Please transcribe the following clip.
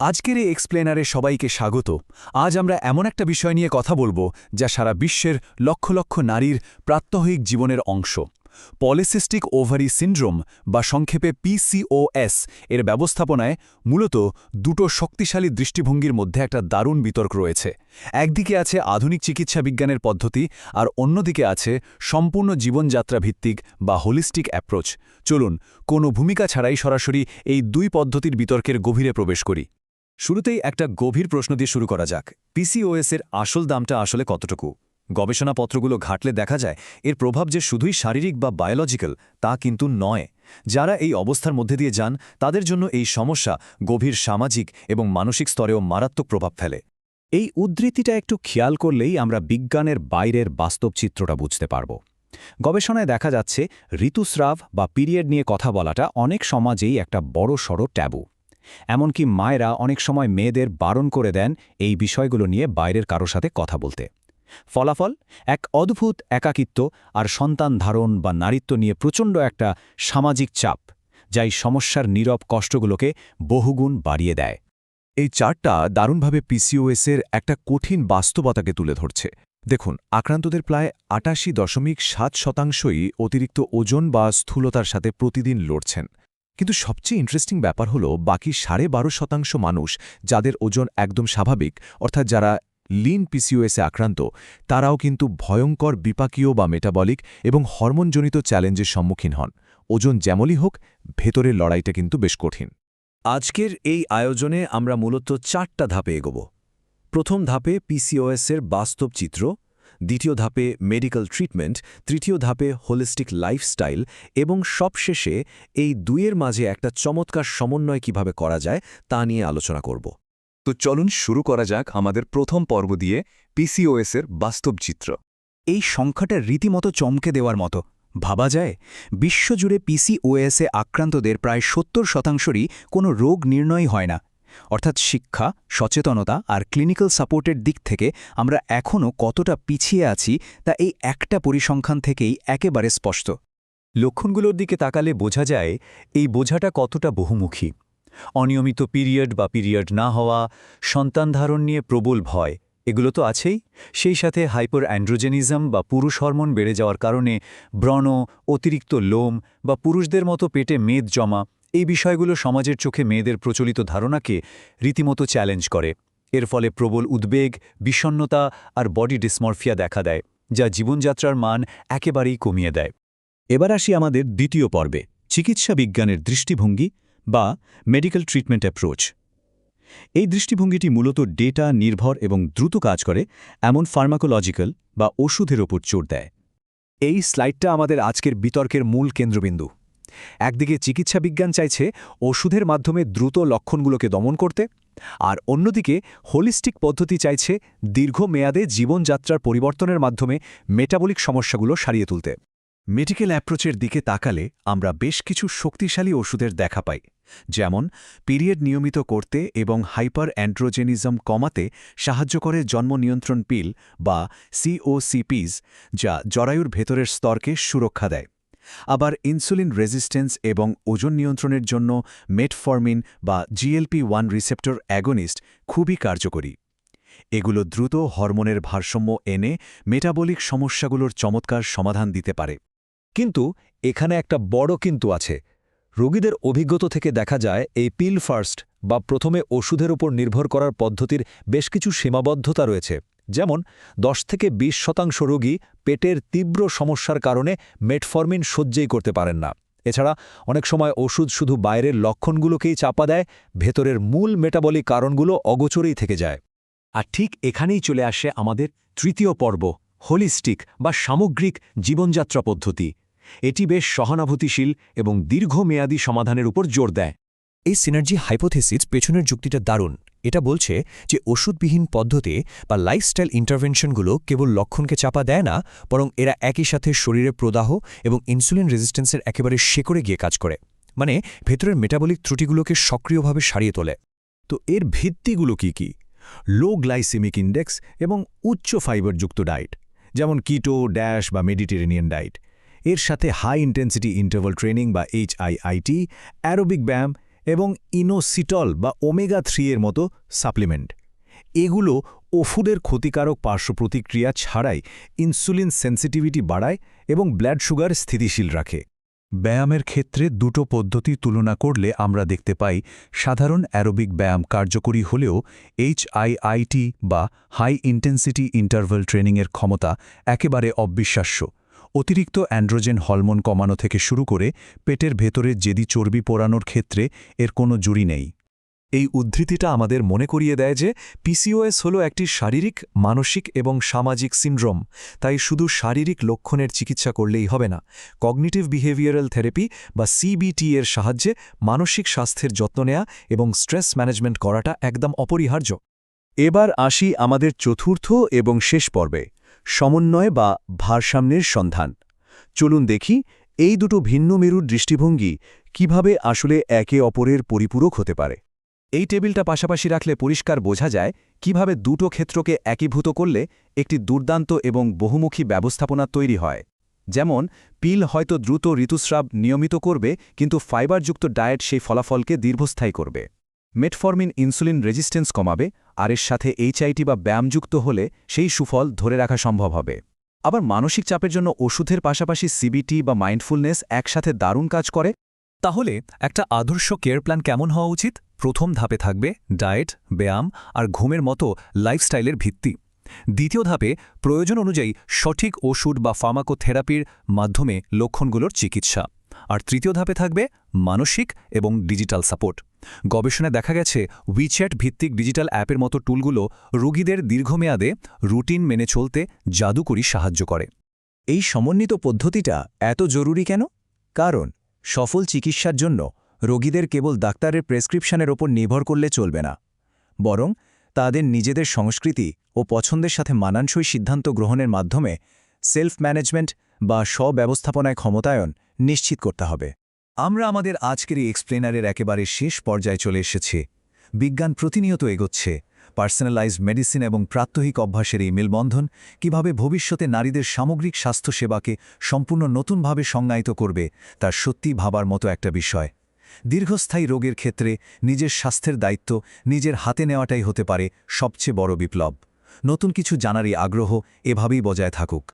আজকের এই এক্সপ্লেনারে সবাইকে স্বাগত। আজ আমরা এমন একটা বিষয় নিয়ে কথা বলবো যা সারা বিশ্বের লক্ষ লক্ষ নারীর প্রাত্যহিক জীবনের অংশ। পলিসিস্টিক ওভারি সিন্ড্রোম বা সংক্ষেপে PCOS এর ব্যবস্থাপনায় মূলত দুটো শক্তিশালী দৃষ্টিভঙ্গির মধ্যে একটা দারুণ বিতর্ক রয়েছে। একদিকে আছে আধুনিক চিকিৎসা বিজ্ঞানের পদ্ধতি, আর অন্যদিকে আছে সম্পূর্ণ জীবনযাত্রা ভিত্তিক বা হোলিস্টিক অ্যাপ্রোচ। চলুন কোনো ভূমিকা ছাড়াই সরাসরি এই দুই পদ্ধতির বিতর্কের গভীরে প্রবেশ করি। শুরুতেই একটা গভীর প্রশ্ন দিয়ে শুরু করা যাক। PCOS-এর আসল দামটা আসলে কতটুকু? গবেষণাপত্রগুলো ঘাটলে দেখা যায় এর প্রভাব যে শুধুই শারীরিক বা বায়োলজিক্যাল তা কিন্তু নয়। যারা এই অবস্থার মধ্যে দিয়ে যান তাদের জন্য এই সমস্যা গভীর সামাজিক এবং মানসিক স্তরেও মারাত্মক প্রভাব ফেলে। এই উদ্ধৃতিটা একটু খেয়াল করলেই আমরা বিজ্ঞানের বাইরের বাস্তব চিত্রটা বুঝতে পারব। গবেষণায় দেখা যাচ্ছে ঋতুস্রাব বা পিরিয়ড নিয়ে কথা বলাটা অনেক সমাজেই একটা বড়সড় ট্যাবু। এমনকি মায়েরা অনেক সময় মেয়েদের বারণ করে দেন এই বিষয়গুলো নিয়ে বাইরের কারো সাথে কথা বলতে। ফলাফল এক অদ্ভুত একাকিত্ব আর সন্তান ধারণ বা নারীত্ব নিয়ে প্রচণ্ড একটা সামাজিক চাপ, যা এই সমস্যার নীরব কষ্টগুলোকে বহুগুণ বাড়িয়ে দেয়। এই চার্টটা দারুণভাবে PCOS-এর একটা কঠিন বাস্তবতাকে তুলে ধরছে। দেখুন, আক্রান্তদের প্রায় 88.7%ই অতিরিক্ত ওজন বা স্থূলতার সাথে প্রতিদিন লড়ছেন। কিন্তু সবচেয়ে ইন্টারেস্টিং ব্যাপার হলো বাকি 12.5% মানুষ যাদের ওজন একদম স্বাভাবিক, অর্থাৎ যারা লিন PCOS-এ আক্রান্ত, তারাও কিন্তু ভয়ঙ্কর বিপাকীয় বা মেটাবলিক এবং হরমোনজনিত চ্যালেঞ্জের সম্মুখীন হন। ওজন যেমনই হোক, ভেতরের লড়াইটা কিন্তু বেশ কঠিন। আজকের এই আয়োজনে আমরা মূলত 4টা ধাপে এগোব। প্রথম ধাপে PCOS-এর বাস্তব চিত্র, দ্বিতীয় ধাপে মেডিকেল ট্রিটমেন্ট, তৃতীয় ধাপে হোলিস্টিক লাইফস্টাইল এবং সবশেষে এই দুইয়ের মাঝে একটা চমৎকার সমন্বয় কিভাবে করা যায় তা নিয়ে আলোচনা করব। তো চলুন শুরু করা যাক আমাদের প্রথম পর্ব দিয়ে PCOS-এর বাস্তব চিত্র। এই সংখ্যাটা রীতিমতো চমকে দেওয়ার মতো। ভাবা যায় বিশ্বজুড়ে PCOS-এ আক্রান্তদের প্রায় 70%রই কোনো রোগ নির্ণয় হয় না। অর্থাৎ শিক্ষা, সচেতনতা আর ক্লিনিক্যাল সাপোর্টের দিক থেকে আমরা এখনও কতটা পিছিয়ে আছি তা এই একটা পরিসংখ্যান থেকেই একেবারে স্পষ্ট। লক্ষণগুলোর দিকে তাকালে বোঝা যায় এই বোঝাটা কতটা বহুমুখী। অনিয়মিত পিরিয়ড বা পিরিয়ড না হওয়া, সন্তান ধারণ নিয়ে প্রবল ভয়, এগুলো তো আছেই। সেই সাথে হাইপার অ্যান্ড্রোজেনিজম বা পুরুষ হরমোন বেড়ে যাওয়ার কারণে ব্রণ, অতিরিক্ত লোম বা পুরুষদের মতো পেটে মেদ জমা, এই বিষয়গুলো সমাজের চোখে মেয়েদের প্রচলিত ধারণাকে রীতিমতো চ্যালেঞ্জ করে। এর ফলে প্রবল উদ্বেগ, বিষণ্ণতা আর বডি ডিসমরফিয়া দেখা দেয়, যা জীবনযাত্রার মান একেবারেই কমিয়ে দেয়। এবার আসি আমাদের দ্বিতীয় পর্বে, চিকিৎসা বিজ্ঞানের দৃষ্টিভঙ্গি বা মেডিকেল ট্রিটমেন্ট অ্যাপ্রোচ। এই দৃষ্টিভঙ্গিটি মূলত ডেটা নির্ভর এবং দ্রুত কাজ করে এমন ফার্মাকোলজিক্যাল বা ওষুধের ওপর জোর দেয়। এই স্লাইডটা আমাদের আজকের বিতর্কের মূল কেন্দ্রবিন্দু। একদিকে চিকিৎসা বিজ্ঞান চাইছে ওষুধের মাধ্যমে দ্রুত লক্ষণগুলোকে দমন করতে, আর অন্যদিকে হোলিস্টিক পদ্ধতি চাইছে দীর্ঘমেয়াদে জীবনযাত্রার পরিবর্তনের মাধ্যমে মেটাবলিক সমস্যাগুলো সারিয়ে তুলতে। মেডিকেল অ্যাপ্রোচের দিকে তাকালে আমরা বেশ কিছু শক্তিশালী ওষুধের দেখা পাই, যেমন পিরিয়ড নিয়মিত করতে এবং হাইপার অ্যান্ড্রোজেনিজম কমাতে সাহায্য করে জন্ম নিয়ন্ত্রণ পিল বা COCPs, যা জরায়ুর ভেতরের স্তরকে সুরক্ষা দেয়। আবার ইনসুলিন রেজিস্ট্যান্স এবং ওজন নিয়ন্ত্রণের জন্য মেটফর্মিন বা GLP-1 রিসেপ্টর অ্যাগনিস্ট খুবই কার্যকরী। এগুলো দ্রুত হরমোনের ভারসাম্য এনে মেটাবলিক সমস্যাগুলোর চমৎকার সমাধান দিতে পারে। কিন্তু এখানে একটা বড় কিন্তু আছে। রোগীদের অভিজ্ঞতা থেকে দেখা যায় এই পিল ফার্স্ট বা প্রথমে ওষুধের উপর নির্ভর করার পদ্ধতির বেশ কিছু সীমাবদ্ধতা রয়েছে। যেমন 10-20% রোগী পেটের তীব্র সমস্যার কারণে মেটফর্মিন সহ্যই করতে পারেন না। এছাড়া অনেক সময় ওষুধ শুধু বাইরের লক্ষণগুলোকেই চাপা দেয়, ভেতরের মূল মেটাবলিক কারণগুলো অগোচরেই থেকে যায়। আর ঠিক এখানেই চলে আসে আমাদের তৃতীয় পর্ব, হোলিস্টিক বা সামগ্রিক জীবনযাত্রা পদ্ধতি। এটি বেশ সহানুভূতিশীল এবং দীর্ঘমেয়াদী সমাধানের উপর জোর দেয়। এই সিনার্জি হাইপোথেসিস পেছনের যুক্তিটা দারুণ। এটা বলছে যে ওষুধবিহীন পদ্ধতি বা লাইফস্টাইল ইন্টারভেনশনগুলো কেবল লক্ষণকে চাপা দেয় না, বরং এরা একই সাথে শরীরে প্রদাহ এবং ইনসুলিন রেজিস্ট্যান্সের একেবারে শেকড়ে গিয়ে কাজ করে, মানে ভেতরের মেটাবলিক ত্রুটিগুলোকে সক্রিয়ভাবে সারিয়ে তোলে। তো এর ভিত্তিগুলো কি কি? লো গ্লাইসেমিক ইন্ডেক্স এবং উচ্চ ফাইবারযুক্ত ডায়েট, যেমন কিটো, ড্যাশ বা মেডিটেরেনিয়ান ডায়েট। এর সাথে হাই ইন্টেন্সিটি ইন্টারভাল ট্রেনিং বা HIIT, অ্যারোবিক ব্যায়াম এবং ইনোসিটল বা ওমেগা-3 এর মতো সাপ্লিমেন্ট। এগুলো ওষুধের ক্ষতিকারক পার্শ্বপ্রতিক্রিয়া ছাড়াই ইনসুলিন সেন্সিটিভিটি বাড়ায় এবং ব্লাড সুগার স্থিতিশীল রাখে। ব্যায়ামের ক্ষেত্রে দুটো পদ্ধতি তুলনা করলে আমরা দেখতে পাই সাধারণ অ্যারোবিক ব্যায়াম কার্যকরী হলেও HIIT বা হাই ইন্টেন্সিটি ইন্টারভাল ট্রেনিংয়ের ক্ষমতা একেবারে অবিশ্বাস্য। অতিরিক্ত অ্যান্ড্রোজেন হরমোন কমানো থেকে শুরু করে পেটের ভেতরে জেদি চর্বি পোড়ানোর ক্ষেত্রে এর কোনো জুড়ি নেই। এই উদ্ধৃতিটা আমাদের মনে করিয়ে দেয় যে পিসিওএস হলো একটি শারীরিক, মানসিক এবং সামাজিক সিন্ড্রোম। তাই শুধু শারীরিক লক্ষণের চিকিৎসা করলেই হবে না। কগনিটিভ বিহেভিয়ারাল থেরাপি বা CBT এর সাহায্যে মানসিক স্বাস্থ্যের যত্ন নেওয়া এবং স্ট্রেস ম্যানেজমেন্ট করাটা একদম অপরিহার্য। এবার আসি আমাদের চতুর্থ এবং শেষ পর্বে, সমন্বয় বা ভারসাম্যের সন্ধান। চলুন দেখি এই দুটো ভিন্ন মেরুর দৃষ্টিভঙ্গি কিভাবে আসলে একে অপরের পরিপূরক হতে পারে। এই টেবিলটা পাশাপাশি রাখলে পরিষ্কার বোঝা যায় কিভাবে দুটো ক্ষেত্রকে একীভূত করলে একটি দুর্দান্ত এবং বহুমুখী ব্যবস্থাপনা তৈরি হয়। যেমন পিল হয়তো দ্রুত ঋতুস্রাব নিয়মিত করবে, কিন্তু ফাইবারযুক্ত ডায়েট সেই ফলাফলকে দীর্ঘস্থায়ী করবে। মেটফর্মিন ইনসুলিন রেজিস্ট্যান্স কমাবে, আর এর সাথে HIIT বা ব্যায়ামযুক্ত হলে সেই সুফল ধরে রাখা সম্ভব হবে। আবার মানসিক চাপের জন্য ওষুধের পাশাপাশি CBT বা মাইন্ডফুলনেস একসাথে দারুণ কাজ করে। তাহলে একটা আদর্শ কেয়ার প্ল্যান কেমন হওয়া উচিত? প্রথম ধাপে থাকবে ডায়েট, ব্যায়াম আর ঘুমের মতো লাইফস্টাইলের ভিত্তি। দ্বিতীয় ধাপে প্রয়োজন অনুযায়ী সঠিক ওষুধ বা ফার্মাকোথেরাপির মাধ্যমে লক্ষণগুলোর চিকিৎসা। আর তৃতীয় ধাপে থাকবে মানসিক এবং ডিজিটাল সাপোর্ট। গবেষণায় দেখা গেছে উইচ্যাট ভিত্তিক ডিজিটাল অ্যাপের মতো টুলগুলো রোগীদের দীর্ঘমেয়াদে রুটিন মেনে চলতে জাদুকরী সাহায্য করে। এই সমন্বিত পদ্ধতিটা এত জরুরি কেন? কারণ সফল চিকিৎসার জন্য রোগীদের কেবল ডাক্তারের প্রেসক্রিপশনের ওপর নির্ভর করলে চলবে না, বরং তাদের নিজেদের সংস্কৃতি ও পছন্দের সাথে মানানসই সিদ্ধান্ত গ্রহণের মাধ্যমে সেলফ ম্যানেজমেন্ট বা স্ব-ব্যবস্থাপনায় ক্ষমতায়ন নিশ্চিত করতে হবে। আমরা আমাদের আজকের এই এক্সপ্লেনারের একেবারে শেষ পর্যায়ে চলে এসেছি। বিজ্ঞান প্রতিনিয়ত এগোচ্ছে। পার্সোনালাইজড মেডিসিন এবং প্রাত্যহিক অভ্যাসের এই মেলবন্ধন কিভাবে ভবিষ্যতে নারীদের সামগ্রিক স্বাস্থ্যসেবাকে সম্পূর্ণ নতুনভাবে সংজ্ঞায়িত করবে, তার সত্যি ভাবার মতো একটা বিষয়। দীর্ঘস্থায়ী রোগের ক্ষেত্রে নিজের স্বাস্থ্যের দায়িত্ব নিজের হাতে নেওয়াটাই হতে পারে সবচেয়ে বড় বিপ্লব। নতুন কিছু জানারই আগ্রহ এভাবেই বজায় থাকুক।